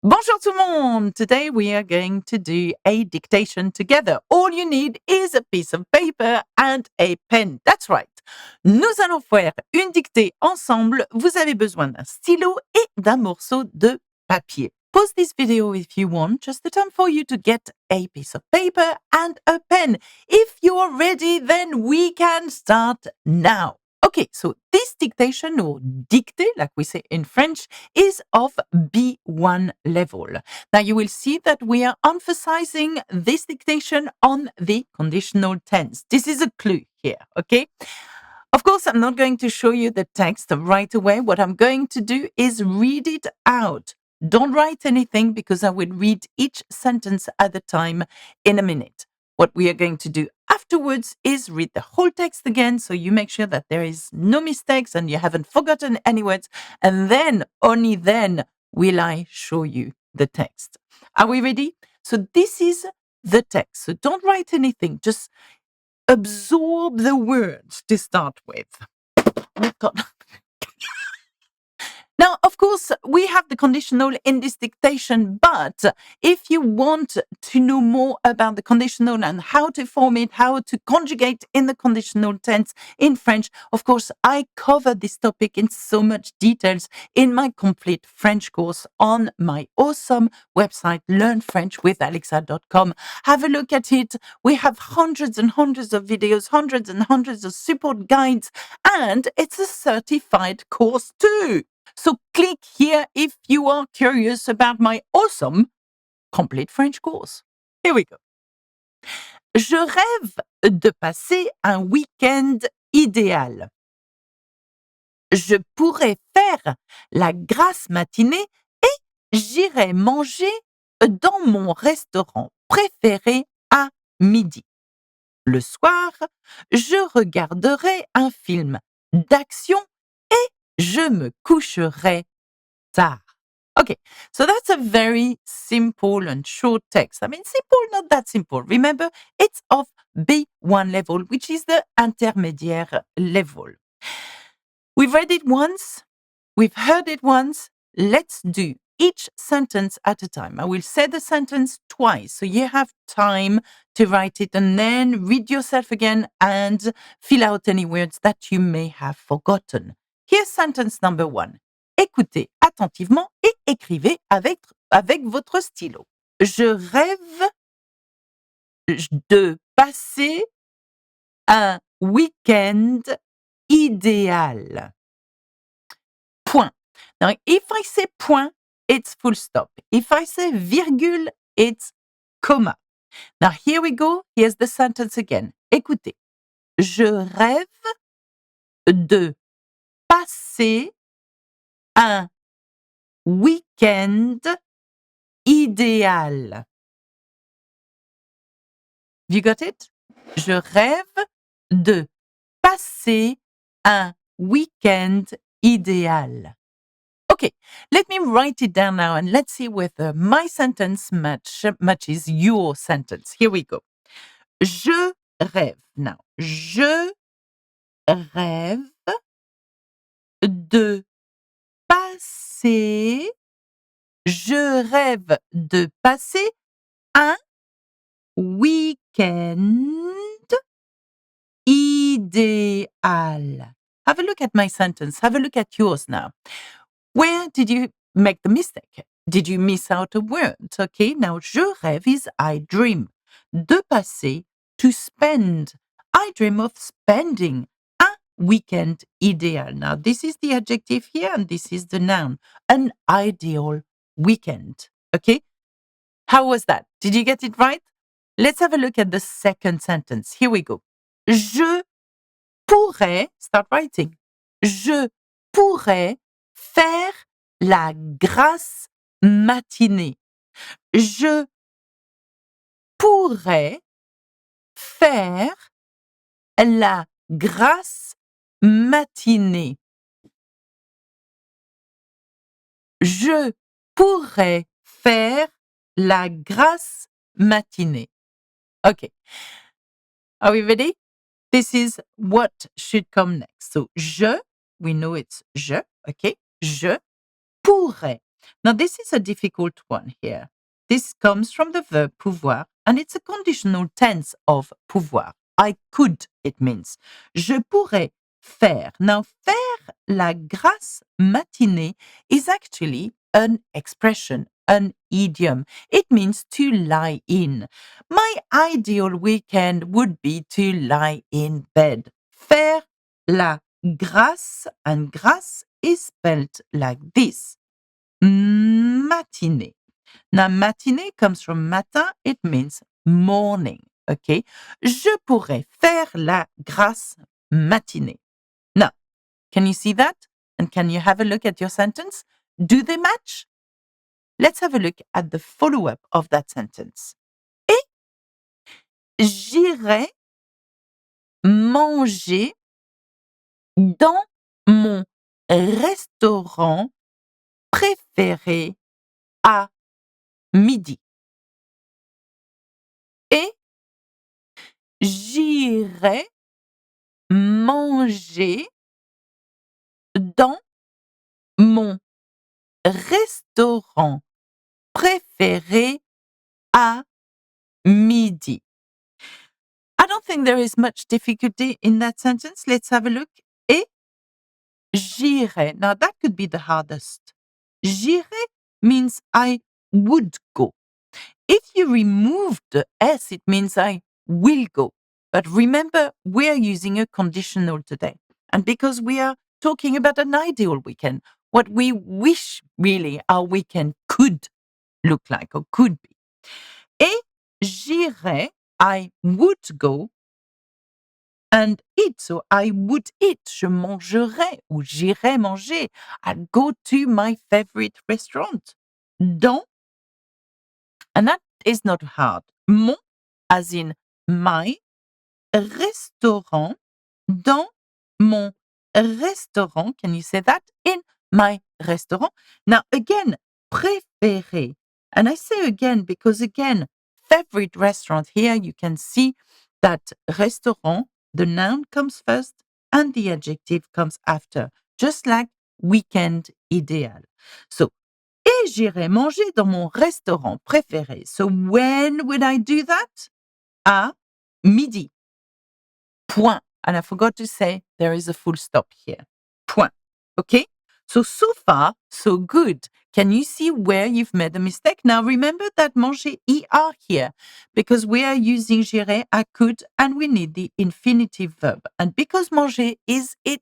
Bonjour tout le monde! Today we are going to do a dictation together. All you need is a piece of paper and a pen. That's right. Nous allons faire une dictée ensemble. Vous avez besoin d'un stylo et d'un morceau de papier. Pause this video if you want, just the time for you to get a piece of paper and a pen. If you are ready, then we can start now. Okay, so this dictation or dictée, like we say in French, is of B1 level. Now you will see that we are emphasizing this dictation on the conditional tense. This is a clue here, okay? Of course, I'm not going to show you the text right away. What I'm going to do is read it out. Don't write anything because I will read each sentence at a time in a minute. What we are going to do afterwards is read the whole text again, so you make sure that there is no mistakes and you haven't forgotten any words, and then, only then, will I show you the text. Are we ready? So this is the text. So don't write anything, just absorb the words to start with. Oh God. Now, of course, we have the conditional in this dictation, but if you want to know more about the conditional and how to form it, how to conjugate in the conditional tense in French, of course, I cover this topic in so much details in my complete French course on my awesome website, learnfrenchwithalexa.com. Have a look at it. We have hundreds and hundreds of videos, hundreds and hundreds of support guides, and it's a certified course too. So click here if you are curious about my awesome complete French course. Here we go. Je rêve de passer un week-end idéal. Je pourrais faire la grasse matinée et j'irai manger dans mon restaurant préféré à midi. Le soir, je regarderai un film d'action et je me coucherai tard. Okay, so that's a very simple and short text. I mean, simple, not that simple. Remember, it's of B1 level, which is the intermédiaire level. We've read it once, we've heard it once. Let's do each sentence at a time. I will say the sentence twice, so you have time to write it and then read yourself again and fill out any words that you may have forgotten. Here's sentence number 1. Écoutez attentivement et écrivez avec votre stylo. Je rêve de passer un week-end idéal. Point. Now, if I say point, it's full stop. If I say virgule, it's comma. Now, here we go. Here's the sentence again. Écoutez. Je rêve de passer un week-end idéal. You got it? Je rêve de passer un week-end idéal. Okay, let me write it down now and let's see whether my sentence matches your sentence. Here we go. Je rêve. Now, je rêve de passer. Je rêve de passer un week-end idéal. Have a look at my sentence. Have a look at yours now. Where did you make the mistake? Did you miss out a word? Okay, now je rêve is I dream. De passer, to spend. I dream of spending a weekend idéal. Now, this is the adjective here and this is the noun. An ideal weekend. Okay? How was that? Did you get it right? Let's have a look at the second sentence. Here we go. Je pourrais, start writing. Je pourrais faire la grasse matinée. Je pourrais faire la grasse matinée. Je pourrais faire la grasse matinée. Okay. Are we ready? This is what should come next. So, je, we know it's je, okay? Je pourrais. Now, this is a difficult one here. This comes from the verb pouvoir, and it's a conditional tense of pouvoir. I could, it means. Je pourrais faire. Now, faire la grasse matinée is actually an expression, an idiom. It means to lie in. My ideal weekend would be to lie in bed. Faire la grasse, and grasse is spelled like this. Matinée. Now, matinée comes from matin, it means morning. Okay? Je pourrais faire la grasse matinée. Now, can you see that? And can you have a look at your sentence? Do they match? Let's have a look at the follow-up of that sentence. Et j'irai manger dans mon restaurant préféré à midi. Et j'irai manger dans mon restaurant préféré à midi. I don't think there is much difficulty in that sentence. Let's have a look. Et j'irai. Now that could be the hardest. J'irai means I would go. If you remove the S, it means I will go. But remember, we are using a conditional today. And because we are talking about an ideal weekend, what we wish really our weekend could look like or could be. Et j'irai, I would go and eat. So I would eat. Je mangerai ou j'irai manger. I'd go to my favorite restaurant. Dans, and that is not hard. Mon, as in my, restaurant, dans mon restaurant. Can you say that? In my restaurant. Now, again, préféré. And I say again because, again, favorite restaurant. Here you can see that restaurant, the noun comes first and the adjective comes after, just like weekend idéal. So, et j'irai manger dans mon restaurant préféré. So, when would I do that? À midi. Point. And I forgot to say there is a full stop here. Point. Okay? So far, so good. Can you see where you've made a mistake? Now remember that manger ER here because we are using j'irai, I could, and we need the infinitive verb. And because manger is it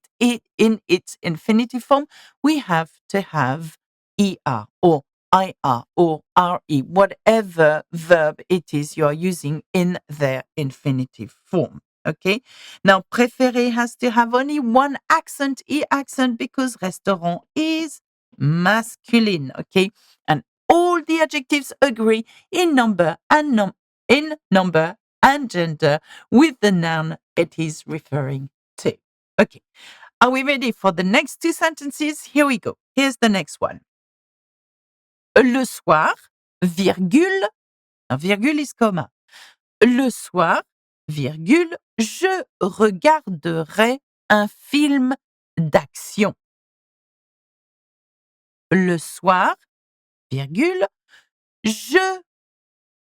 in its infinitive form, we have to have ER or IR or RE, whatever verb it is you are using in their infinitive form. Okay. Now, préféré has to have only one accent, E accent, because restaurant is masculine. Okay. And all the adjectives agree in number and number and gender with the noun it is referring to. Okay. Are we ready for the next two sentences? Here we go. Here's the next one. Le soir, virgule, un virgule is comma. Le soir, virgule, je regarderai un film d'action. Le soir, virgule, je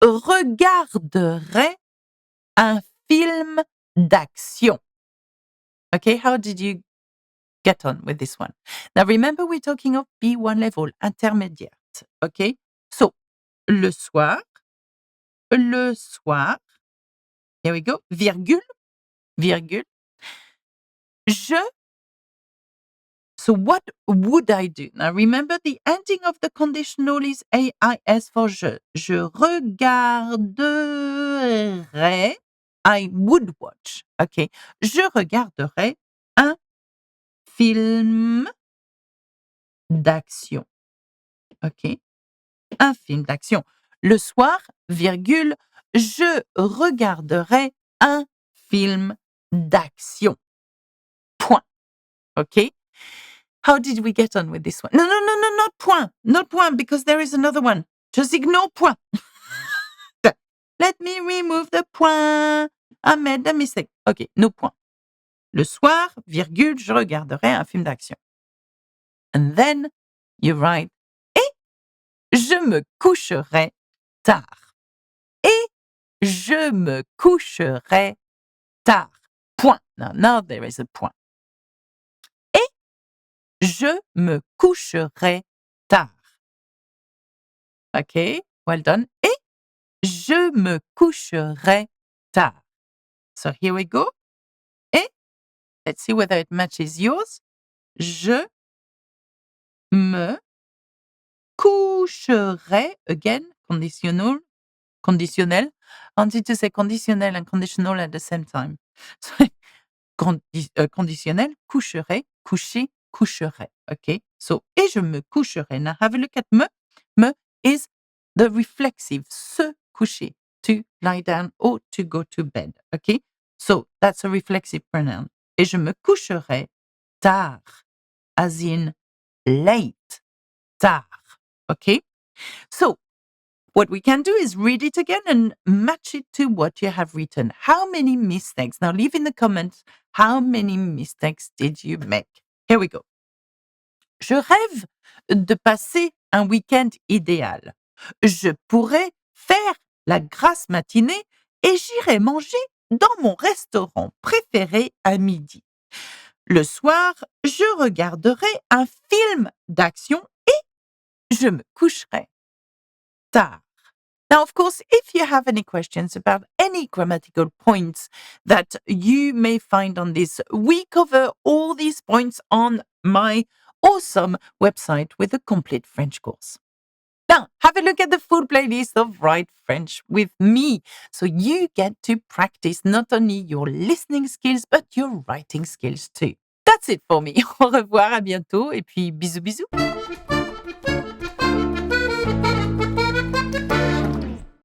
regarderai un film d'action. Okay, how did you get on with this one? Now remember we're talking of B1 level, intermédiate. Okay, so le soir, here we go, virgule, je. So what would I do? Now remember the ending of the conditional is AIS for je. Je regarderai, I would watch. Okay. Je regarderai un film d'action. Okay. Un film d'action. Le soir, virgule, je regarderai un film d'action. Point. Okay. How did we get on with this one? No, not point. Not point, because there is another one. Just ignore point. Let me remove the point. I made a mistake. Okay, no point. Le soir, virgule, je regarderai un film d'action. And then you write, et je me coucherai tard. Et je me coucherai tard. Point. Now there is a point. Et je me coucherai tard. Okay, well done. Et je me coucherai tard. So here we go. Et let's see whether it matches yours. Je me coucherai, again, conditionnel. I wanted to say conditionnel and conditional at the same time. So, conditionnel, coucherai, coucher, coucherai. Okay, so et je me coucherai. Now have a look at me. Me is the reflexive, se coucher, to lie down or to go to bed. Okay, so that's a reflexive pronoun. Et je me coucherai tard, as in late, tard. Okay, so what we can do is read it again and match it to what you have written. How many mistakes? Now leave in the comments, how many mistakes did you make? Here we go. Je rêve de passer un week-end idéal. Je pourrais faire la grasse matinée et j'irai manger dans mon restaurant préféré à midi. Le soir, je regarderai un film d'action et je me coucherai tard. Now, of course, if you have any questions about any grammatical points that you may find on this, we cover all these points on my awesome website with a complete French course. Now, have a look at the full playlist of Write French with me, so you get to practice not only your listening skills, but your writing skills too. That's it for me. Au revoir, à bientôt, et puis bisous bisous.